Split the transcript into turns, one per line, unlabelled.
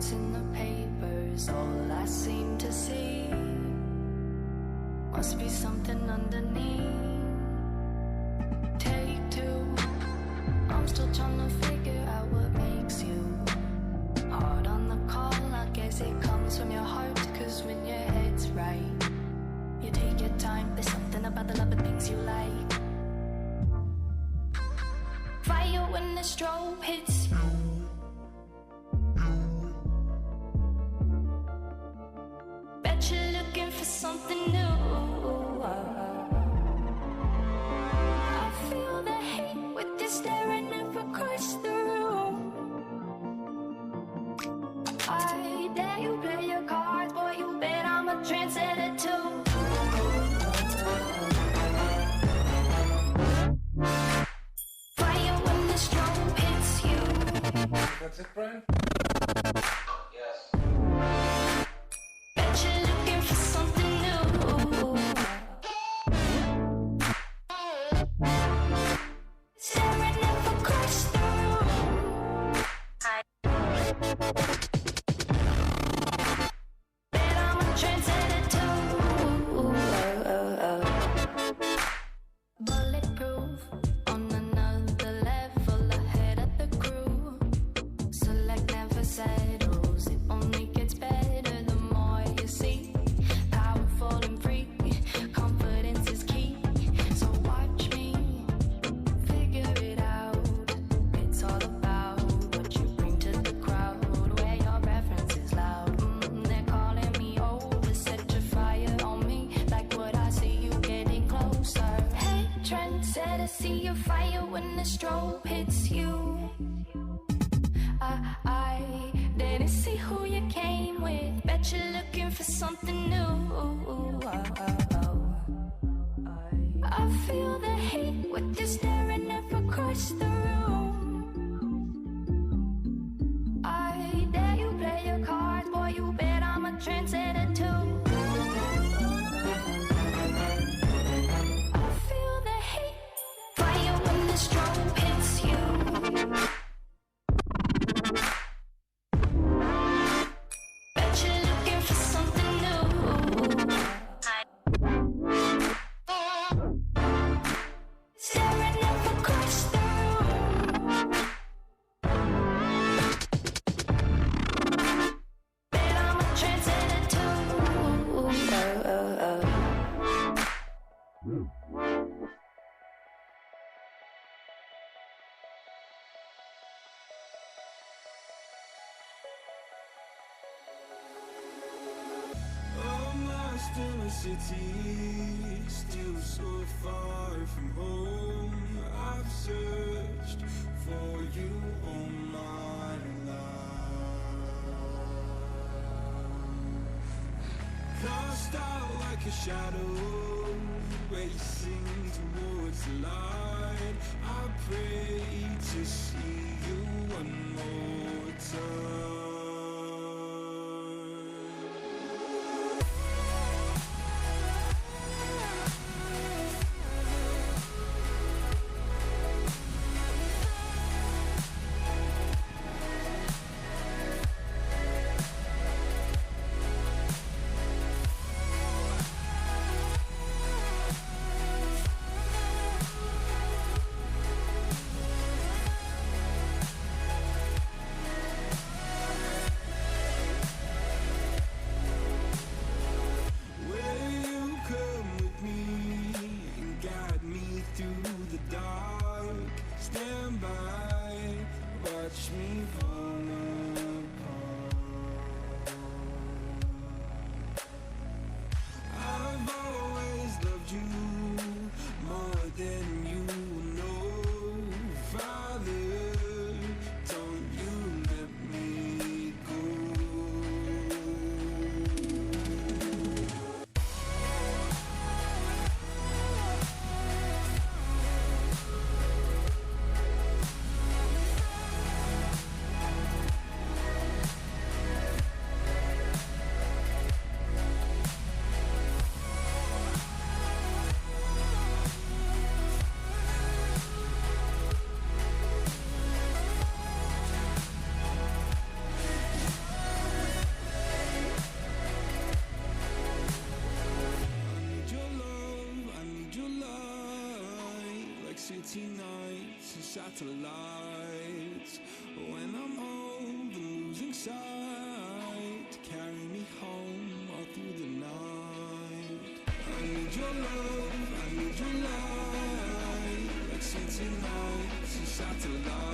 what's in the papers, all I seem to see must be something underneath. Take two, I'm still trying to figure out what makes you hard on the call. I guess it comes from your heart, cause when your head's right, you take your time. There's something about the love of things you like. Fire when the strobe hits you. Bet you're looking for something new. I feel the hate with you staring up across the room. I dare you play your cards, boy, you bet I'm a trendsetter too. Fire when the strobe hits you.
That's it, Brian?
Yes.
Bet you're looking for something new. Staring up across the room. Bet I'm a trendsetter too. Bulletproof on another level, ahead of the crew. Select never settles, it only gets better the more you see. Powerful and free, confidence is key. So watch me figure it out. It's all about what you bring to the crowd, where your reference is loud. They're calling me over, set your fire on me, like what I see you getting closer. Hey, trendsetter, see your fire when the strobe hits you. I didn't see who you came with. Bet you're looking for something new. I feel the hate with you staring up across the room. I dare you play your cards, boy, you bet I'm a trendsetter too. I feel the hate, fire when the strobe hits you. Bet you're looking for something new. Staring up across the room. Bet I'm a trendsetter too.
I'm lost in a city, still so far from home. I've searched for you all my life. Cast out like a shadow, racing towards the light. I pray to see you one more time. city nights and satellites. When I'm over losing sight, carry me home all through the night. I need your love, I need your light, like city nights and satellites.